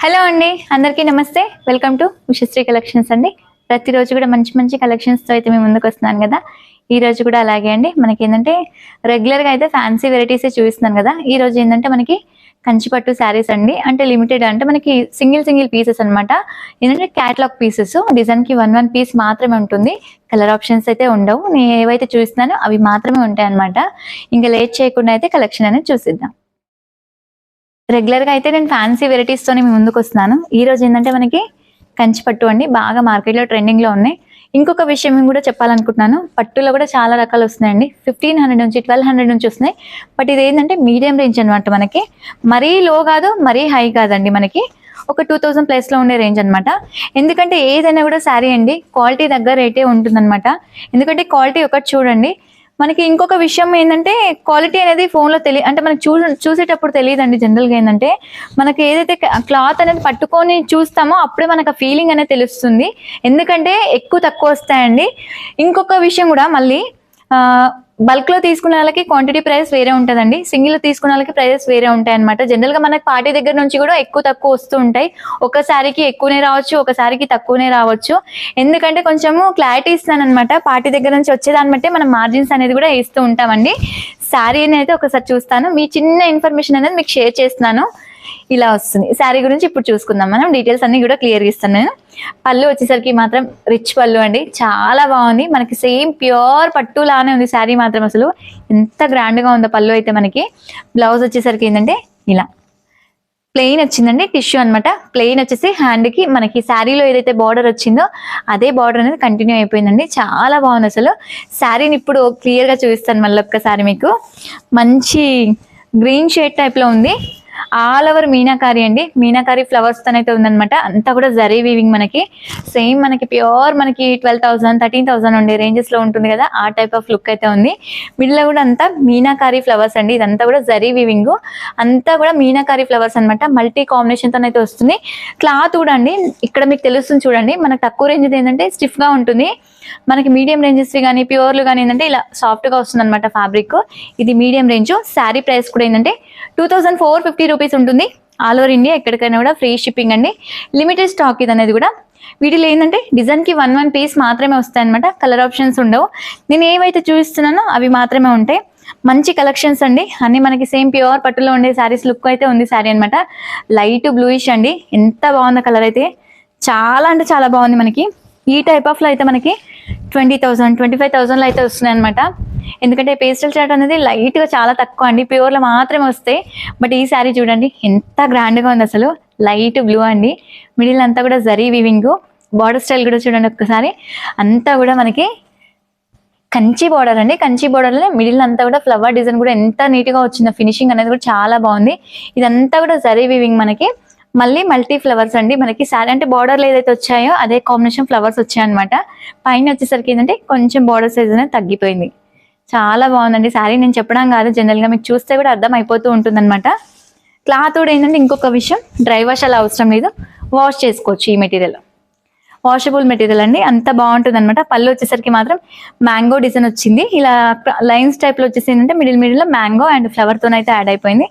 Hello అండి, అందరికీ నమస్తే. వెల్కమ్ టు ఉషశ్రీ కలెక్షన్స్ అండి. ప్రతిరోజు కూడా మంచి మంచి కలెక్షన్స్తో అయితే మేము ముందుకు వస్తున్నాను కదా. ఈ రోజు కూడా అలాగే అండి. మనకి ఏంటంటే రెగ్యులర్గా అయితే ఫ్యాన్సీ వెరైటీసే చూపిస్తున్నాను కదా. ఈ రోజు ఏంటంటే మనకి కంచిపట్టు శారీస్ అండి. అంటే లిమిటెడ్, అంటే మనకి సింగిల్ పీసెస్ అనమాట. ఏంటంటే క్యాటలాగ్ పీసెస్, డిజైన్కి వన్ పీస్ మాత్రమే ఉంటుంది. కలర్ ఆప్షన్స్ అయితే ఉండవు. నేను ఏవైతే చూస్తున్నానో అవి మాత్రమే ఉంటాయి అనమాట. ఇంకా లేట్ చేయకుండా అయితే కలెక్షన్ అనేది చూసిద్దాం. రెగ్యులర్గా అయితే నేను ఫ్యాన్సీ వెరైటీస్తోనే మీ ముందుకు వస్తున్నాను. ఈ రోజు ఏంటంటే మనకి కంచిపట్టు అండి, బాగా మార్కెట్లో ట్రెండింగ్లో ఉన్నాయి. ఇంకొక విషయం కూడా చెప్పాలనుకుంటున్నాను. పట్టులో కూడా చాలా రకాలు వస్తున్నాయండి. 1500 నుంచి 1200 నుంచి వస్తున్నాయి. బట్ ఇది ఏంటంటే మీడియం రేంజ్ అనమాట. మనకి మరీ లో కాదు, మరీ హై కాదండి. మనకి ఒక 2000 ప్లస్లో ఉండే రేంజ్ అనమాట. ఎందుకంటే ఏదైనా కూడా శారీ అండి క్వాలిటీ దగ్గర రేటే ఉంటుందన్నమాట. ఎందుకంటే క్వాలిటీ ఒకటి చూడండి. మనకి ఇంకొక విషయం ఏంటంటే క్వాలిటీ అనేది ఫోన్లో అంటే మనకి చూసేటప్పుడు తెలియదండి. జనరల్గా ఏంటంటే మనకి ఏదైతే క్లాత్ అనేది పట్టుకొని చూస్తామో అప్పుడే మనకు ఆ ఫీలింగ్ అనేది తెలుస్తుంది. ఎందుకంటే ఎక్కువ తక్కువ వస్తాయండి. ఇంకొక విషయం కూడా మళ్ళీ బల్క్లో తీసుకునే వాళ్ళకి క్వాంటిటీ ప్రైస్ వేరే ఉంటుందండి. సింగిల్ తీసుకునే వాళ్ళకి ప్రైజెస్ వేరే ఉంటాయి అనమాట. జనరల్గా మనకి పార్టీ దగ్గర నుంచి కూడా ఎక్కువ తక్కువ వస్తూ ఉంటాయి. ఒకసారికి ఎక్కువనే రావచ్చు, ఒకసారికి తక్కువనే రావచ్చు. ఎందుకంటే కొంచెము క్లారిటీ ఇస్తాను అనమాట. పార్టీ దగ్గర నుంచి వచ్చేదాన్ని బట్టి మనం మార్జిన్స్ అనేది కూడా వేస్తూ ఉంటామండి. శారీని అయితే ఒకసారి చూస్తాను, మీ చిన్న ఇన్ఫర్మేషన్ అనేది మీకు షేర్ చేస్తున్నాను. ఇలా వస్తుంది శారీ గురించి. ఇప్పుడు చూసుకుందాం మనం. డీటెయిల్స్ అన్ని కూడా క్లియర్గా ఇస్తాను నేను. పళ్ళు వచ్చేసరికి మాత్రం రిచ్ పళ్ళు అండి, చాలా బాగుంది. మనకి సేమ్ ప్యూర్ పట్టు లానే ఉంది శారీ మాత్రం. అసలు ఎంత గ్రాండ్గా ఉందో పళ్ళు అయితే. మనకి బ్లౌజ్ వచ్చేసరికి ఏంటంటే ఇలా ప్లెయిన్ వచ్చిందండి, టిష్యూ అనమాట. ప్లెయిన్ వచ్చేసి హ్యాండ్కి మనకి శారీలో ఏదైతే బార్డర్ వచ్చిందో అదే బార్డర్ అనేది కంటిన్యూ అయిపోయిందండి. చాలా బాగుంది అసలు. శారీని ఇప్పుడు క్లియర్గా చూపిస్తాను మళ్ళీ ఒక్కసారి మీకు. మంచి గ్రీన్ షేడ్ టైప్లో ఉంది. ఆల్ ఓవర్ మీనాకారి అండి. మీనాకారి ఫ్లవర్స్ తనైతే ఉందనమాట. అంతా కూడా జరీ వీవింగ్. మనకి సేమ్ మనకి ప్యూర్ మనకి 12,000 13,000 ఉండే రేంజెస్ లో ఉంటుంది కదా, ఆ టైప్ ఆఫ్ లుక్ అయితే ఉంది. మిడిల్ కూడా అంతా మీనాకారి ఫ్లవర్స్ అండి. ఇదంతా కూడా జరీ వీవింగ్, అంతా కూడా మీనాకారి ఫ్లవర్స్ అనమాట. మల్టీ కాంబినేషన్ తోనైతే వస్తుంది. క్లాత్ కూడా అండి ఇక్కడ మీకు తెలుస్తుంది చూడండి. మనకు తక్కువ రేంజ్ ఏంటంటే స్టిఫ్ గా ఉంటుంది. మనకి మీడియం రేంజెస్ కానీ ప్యూర్లు కానీ ఏంటంటే ఇలా సాఫ్ట్ గా వస్తుంది అనమాట ఫ్యాబ్రిక్. ఇది మీడియం రేంజ్. శారీ ప్రైస్ కూడా ఏంటంటే 2450 రూపీస్ ఉంటుంది. ఆల్ ఓవర్ ఇండియా ఎక్కడికైనా కూడా ఫ్రీ షిప్పింగ్ అండి. లిమిటెడ్ స్టాక్ ఇది అనేది కూడా. వీటిలో ఏంటంటే డిజైన్కి వన్ పీస్ మాత్రమే వస్తాయి అనమాట. కలర్ ఆప్షన్స్ ఉండవు. నేను ఏవైతే చూపిస్తున్నానో అవి మాత్రమే ఉంటాయి. మంచి కలెక్షన్స్ అండి అన్ని. మనకి సేమ్ ప్యూర్ పట్టులో ఉండే శారీస్ లుక్ అయితే ఉంది శారీ అనమాట. లైట్ బ్లూయిష్ అండి. ఎంత బాగుంది కలర్ అయితే. చాలా అంటే చాలా బాగుంది. మనకి ఈ టైప్ ఆఫ్లో అయితే మనకి 20,000 25,000లో అయితే వస్తున్నాయి అనమాట. ఎందుకంటే పేస్టల్ చాట్ అనేది లైట్గా చాలా తక్కువ అండి, ప్యూర్లో మాత్రమే వస్తాయి. బట్ ఈ శారీ చూడండి ఎంత గ్రాండ్గా ఉంది అసలు. లైట్ బ్లూ అండి. మిడిల్ అంతా కూడా జరీ వీవింగ్. బార్డర్ స్టైల్ కూడా చూడండి ఒక్కసారి. అంతా కూడా మనకి కంచి బార్డర్ అండి. కంచి బార్డర్లో మిడిల్ అంతా కూడా ఫ్లవర్ డిజైన్ కూడా ఎంత నీట్గా వచ్చిందో. ఫినిషింగ్ అనేది కూడా చాలా బాగుంది. ఇదంతా కూడా జరీ వీవింగ్. మనకి మళ్ళీ మల్టీ ఫ్లవర్స్ అండి. మనకి శారీ అంటే బార్డర్లు ఏదైతే వచ్చాయో అదే కాంబినేషన్ ఫ్లవర్స్ వచ్చాయన్నమాట. పైన వచ్చేసరికి ఏంటంటే కొంచెం బార్డర్ సైజ్ అనేది తగ్గిపోయింది. చాలా బాగుందండి శారీ. నేను చెప్పడం కాదు, జనరల్గా మీకు చూస్తే కూడా అర్థం అయిపోతూ ఉంటుంది అనమాట. క్లాత్ కూడా ఏంటంటే ఇంకొక విషయం, డ్రై వాష్ అలా అవసరం లేదు, వాష్ చేసుకోవచ్చు. ఈ మెటీరియల్ వాషబుల్ మెటీరియల్ అండి. అంత బాగుంటుంది అనమాట. పళ్ళు వచ్చేసరికి మాత్రం మ్యాంగో డిజైన్ వచ్చింది. ఇలా లైన్స్ టైప్లో వచ్చేసి ఏంటంటే మిడిల్లో మ్యాంగో అండ్ ఫ్లవర్తోనైతే యాడ్ అయిపోయింది.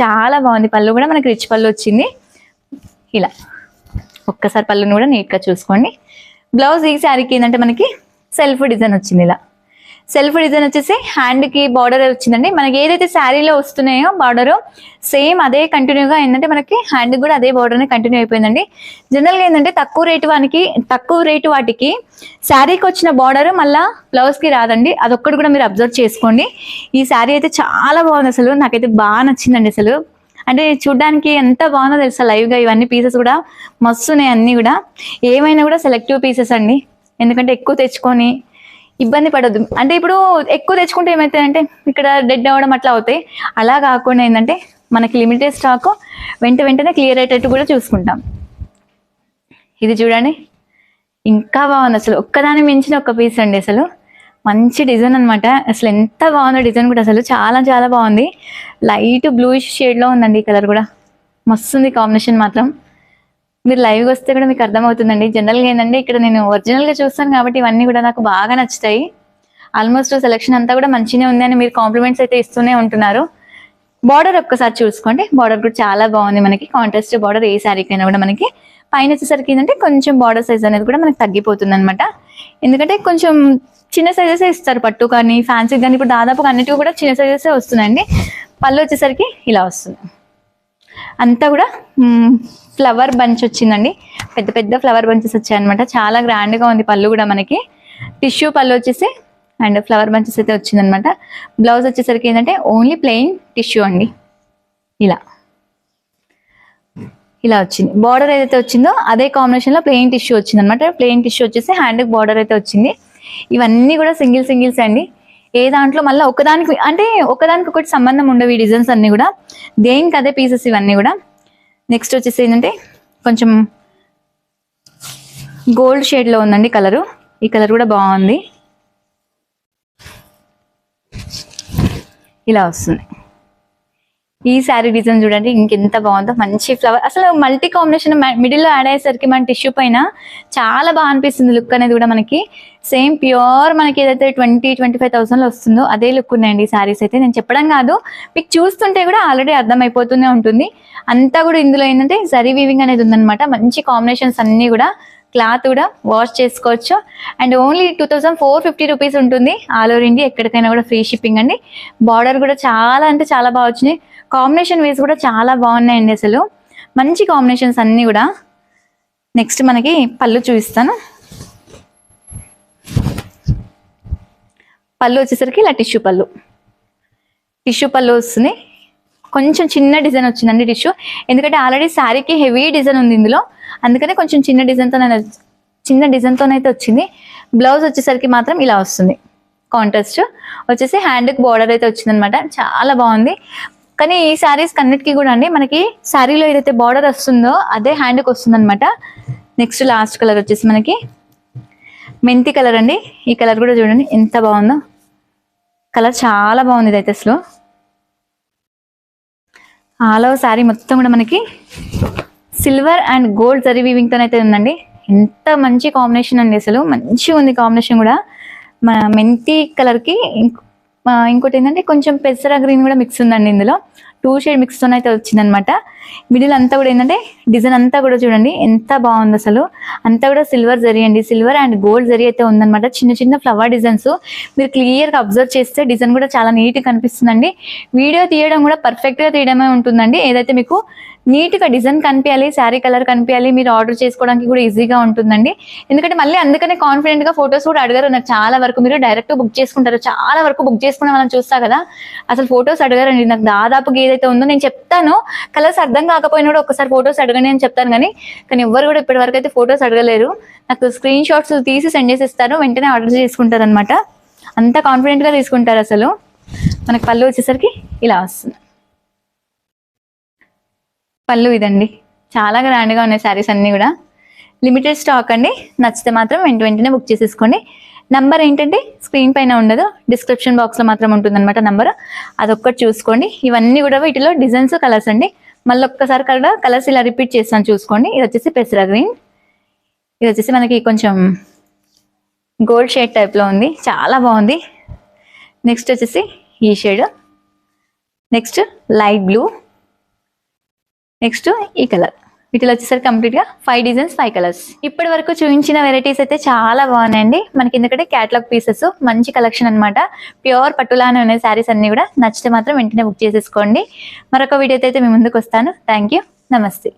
చాలా బాగుంది. పళ్ళు కూడా మనకి రిచ్ పళ్ళు వచ్చింది. ఇలా ఒక్కసారి పళ్ళుని కూడా నీట్గా చూసుకోండి. బ్లౌజ్ ఈ శారీకి ఏంటంటే మనకి సెల్ఫ్ డిజైన్ వచ్చింది. ఇలా సెల్ఫ్ డిజైన్ వచ్చేసి హ్యాండ్కి బార్డర్ వచ్చిందండి. మనకి ఏదైతే శారీలో వస్తున్నాయో బార్డరు సేమ్ అదే కంటిన్యూగా ఏంటంటే మనకి హ్యాండ్కి కూడా అదే బార్డర్ని కంటిన్యూ అయిపోయిందండి. జనరల్గా ఏంటంటే తక్కువ రేటు వాటికి శారీకి వచ్చిన బార్డర్ మళ్ళీ బ్లౌజ్కి రాదండి. అదొక్కటి కూడా మీరు అబ్జర్వ్ చేసుకోండి. ఈ శారీ అయితే చాలా బాగుంది అసలు. నాకైతే బాగా నచ్చిందండి అసలు. అంటే చూడ్డానికి ఎంత బాగుందో తెలుసా లైవ్గా. ఇవన్నీ పీసెస్ కూడా మస్తున్నాయి అన్నీ కూడా. ఏమైనా కూడా సెలెక్టివ్ పీసెస్ అండి. ఎందుకంటే ఎక్కువ తెచ్చుకొని ఇబ్బంది పడద్దు. అంటే ఇప్పుడు ఎక్కువ తెచ్చుకుంటే ఏమవుతాయంటే ఇక్కడ డెడ్ అవ్వడం అట్లా అవుతాయి. అలా కాకుండా ఏంటంటే మనకి లిమిటెడ్ స్టాక్ వెంటనే క్లియర్ అయ్యేటట్టు కూడా చూసుకుంటాం. ఇది చూడండి ఇంకా బాగుంది అసలు. ఒక్కదాని మించిన ఒక పీస్ అండి అసలు. మంచి డిజైన్ అనమాట. అసలు ఎంత బాగుందో డిజైన్ కూడా అసలు. చాలా చాలా బాగుంది. లైట్ బ్లూయిష్ షేడ్లో ఉందండి ఈ కలర్ కూడా. మస్తుంది కాంబినేషన్ మాత్రం. మీరు లైవ్గా వస్తే కూడా మీకు అర్థమవుతుందండి. జనరల్గా ఏంటంటే ఇక్కడ నేను ఒరిజినల్గా చూస్తాను కాబట్టి ఇవన్నీ కూడా నాకు బాగా నచ్చుతాయి. ఆల్మోస్ట్ సెలెక్షన్ అంతా కూడా మంచిగా ఉంది అని మీరు కాంప్లిమెంట్స్ అయితే ఇస్తూనే ఉంటున్నారు. బార్డర్ ఒక్కసారి చూసుకోండి, బార్డర్ కూడా చాలా బాగుంది మనకి. కాంట్రాస్ట్ బార్డర్ ఏ శారీకైనా కూడా మనకి. పైన వచ్చేసరికి ఏంటంటే కొంచెం బార్డర్ సైజ్ అనేది కూడా మనకి తగ్గిపోతుంది అనమాట. ఎందుకంటే కొంచెం చిన్న సైజెసే ఇస్తారు పట్టు కానీ ఫ్యాన్సీ కానీ. ఇప్పుడు దాదాపుగా అన్నిటికీ కూడా చిన్న సైజెసే వస్తున్నాయండి. పళ్ళు వచ్చేసరికి ఇలా వస్తుంది. అంతా కూడా ఫ్లవర్ బంచ్ వచ్చిందండి, పెద్ద పెద్ద ఫ్లవర్ బంచెస్ వచ్చాయన్నమాట. చాలా గ్రాండ్గా ఉంది పళ్ళు కూడా మనకి. టిష్యూ పళ్ళు వచ్చేసి అండ్ ఫ్లవర్ బంచెస్ అయితే వచ్చిందనమాట. బ్లౌజ్ వచ్చేసరికి ఏంటంటే ఓన్లీ ప్లెయిన్ టిష్యూ అండి. ఇలా వచ్చింది. బార్డర్ ఏదైతే వచ్చిందో అదే కాంబినేషన్లో ప్లెయిన్ టిష్యూ వచ్చింది అనమాట. ప్లెయిన్ టిష్యూ వచ్చేసి హ్యాండ్కి బార్డర్ అయితే వచ్చింది. ఇవన్నీ కూడా సింగిల్స్ అండి. ఏ దాంట్లో మళ్ళీ ఒకదానికి అంటే ఒకదానికి ఒకటి సంబంధం ఉండవు ఈ డిజైన్స్ అన్ని కూడా, దేనికి అదే పీసెస్ ఇవన్నీ కూడా. నెక్స్ట్ వచ్చేసి ఏంటంటే కొంచెం గోల్డ్ షేడ్లో ఉందండి కలరు. ఈ కలర్ కూడా బాగుంది. ఇలా వస్తుంది. ఈ శారీ డిజైన్ చూడండి ఇంకెంత బాగుందో. మంచి ఫ్లవర్, అసలు మల్టీ కాంబినేషన్ మిడిల్లో యాడ్ అయ్యేసరికి మన టిష్యూ పైన చాలా బాగా అనిపిస్తుంది లుక్ అనేది కూడా మనకి. సేమ్ ప్యూర్ మనకి ఏదైతే 20-25,000 వస్తుందో అదే లుక్ ఉన్నాయండి ఈ శారీస్ అయితే. నేను చెప్పడం కాదు, మీకు చూస్తుంటే కూడా ఆల్రెడీ అర్థమైపోతూనే ఉంటుంది. అంతా కూడా ఇందులో ఏంటంటే జరీ వీవింగ్ అనేది ఉందన్నమాట. మంచి కాంబినేషన్స్ అన్నీ కూడా. క్లాత్ కూడా వాష్ చేసుకోవచ్చు. అండ్ ఓన్లీ 2450 రూపీస్ ఉంటుంది. ఆల్ ఓవర్ ఇండియా ఎక్కడికైనా కూడా ఫ్రీ షిప్పింగ్ అండి. బార్డర్ కూడా చాలా అంటే చాలా బాగా వచ్చినాయి. కాంబినేషన్ వేస్ కూడా చాలా బాగున్నాయండి, అసలు మంచి కాంబినేషన్స్ అన్నీ కూడా. నెక్స్ట్ మనకి పళ్ళు చూపిస్తాను. పళ్ళు వచ్చేసరికి ఇలా టిష్యూ పళ్ళు వస్తుంది. కొంచెం చిన్న డిజైన్ వచ్చిందండి టిష్యూ, ఎందుకంటే ఆల్రెడీ శారీకి హెవీ డిజైన్ ఉంది ఇందులో, అందుకనే కొంచెం చిన్న డిజైన్తోనైతే వచ్చింది. బ్లౌజ్ వచ్చేసరికి మాత్రం ఇలా వస్తుంది. కాంట్రాస్ట్ వచ్చేసి హ్యాండ్కి బార్డర్ అయితే వచ్చిందనమాట. చాలా బాగుంది. కానీ ఈ శారీస్ అన్నిటికీ కూడా అండి మనకి శారీలో ఏదైతే బార్డర్ వస్తుందో అదే హ్యాండ్కి వస్తుంది అనమాట. నెక్స్ట్ లాస్ట్ కలర్ వచ్చేసి మనకి మెంతి కలర్ అండి. ఈ కలర్ కూడా చూడండి ఎంత బాగుందో. కలర్ చాలా బాగుంది ఇదైతే. అసలు ఆల్ ఓవర్ శారీ మొత్తం కూడా మనకి సిల్వర్ అండ్ గోల్డ్ జరీ వీవింగ్తో అయితే ఉందండి. ఎంత మంచి కాంబినేషన్ అండి, అసలు మంచిగా ఉంది కాంబినేషన్ కూడా. మెంతి కలర్కి ఇంకోటి ఏంటంటే కొంచెం పెసర గ్రీన్ కూడా మిక్స్ ఉందండి ఇందులో. 2 షేడ్ మిక్స్తో అయితే వచ్చిందనమాట. మిడిల్ అంతా కూడా ఏంటంటే డిజైన్ అంతా కూడా చూడండి ఎంత బాగుంది అసలు. అంతా కూడా సిల్వర్ జరీ అండి, సిల్వర్ అండ్ గోల్డ్ జరీ అయితే ఉందనమాట. చిన్న చిన్న ఫ్లవర్ డిజైన్స్ మీరు క్లియర్గా అబ్జర్వ్ చేస్తే డిజైన్ కూడా చాలా నీట్గా కనిపిస్తుందండి. వీడియో తీయడం కూడా పర్ఫెక్ట్గా తీయడమే ఉంటుందండి. ఏదైతే మీకు నీట్గా డిజైన్ కనిపించాలి, శారీ కలర్ కనిపించాలి, మీరు ఆర్డర్ చేసుకోవడానికి కూడా ఈజీగా ఉంటుందండి. ఎందుకంటే మళ్ళీ అందుకనే కాన్ఫిడెంట్గా ఫొటోస్ కూడా అడగారు నాకు చాలా వరకు. మీరు డైరెక్ట్ బుక్ చేసుకుంటారు, చాలా వరకు బుక్ చేసుకునే వాళ్ళని చూస్తా కదా, అసలు ఫొటోస్ అడగారండి. నాకు దాదాపుగా ఏదైతే ఉందో నేను చెప్తాను, కలర్స్ అర్థం కాకపోయినా కూడా ఒకసారి ఫొటోస్ అడగండి అని చెప్తాను. కానీ ఎవ్వరు కూడా ఇప్పటి వరకు అయితే ఫొటోస్ అడగలేరు. నాకు స్క్రీన్ షాట్స్ తీసి సెండ్ చేసిస్తారు, వెంటనే ఆర్డర్ చేసుకుంటారు అనమాట. అంత కాన్ఫిడెంట్గా తీసుకుంటారు అసలు. మనకి పళ్ళు వచ్చేసరికి ఇలా వస్తుంది. పళ్ళు ఇదండి, చాలా గ్రాండ్గా ఉన్నాయి శారీస్ అన్నీ కూడా. లిమిటెడ్ స్టాక్ అండి. నచ్చితే మాత్రం వెంటనే బుక్ చేసేసుకోండి. నంబర్ ఏంటంటే స్క్రీన్ పైన ఉండదు, డిస్క్రిప్షన్ బాక్స్లో మాత్రం ఉంటుంది అనమాట నంబర్. అదొక్కటి చూసుకోండి. ఇవన్నీ కూడా వీటిలో డిజైన్స్ కలర్స్ అండి. మళ్ళీ ఒక్కసారి కలర్స్ ఇలా రిపీట్ చేస్తాను చూసుకోండి. ఇది వచ్చేసి పెసర గ్రీన్, ఇది వచ్చేసి మనకి కొంచెం గోల్డ్ షేడ్ టైప్లో ఉంది, చాలా బాగుంది. నెక్స్ట్ వచ్చేసి ఈ shade, next light blue, next ఈ కలర్. వీటిలో వచ్చేసరికి కంప్లీట్గా 5 డిజైన్స్ 5 కలర్స్. ఇప్పటి వరకు చూపించిన వెరైటీస్ అయితే చాలా బాగున్నాయండి మనకి. ఎందుకంటే క్యాటలాగ్ పీసెస్ మంచి కలెక్షన్ అనమాట. ప్యూర్ పట్టులానే ఉన్నాయి శారీస్ అన్ని కూడా. నచ్చితే మాత్రం వెంటనే బుక్ చేసేసుకోండి. మరొక వీడియోతో అయితే మీ ముందుకు వస్తాను. థ్యాంక్ యూ, నమస్తే.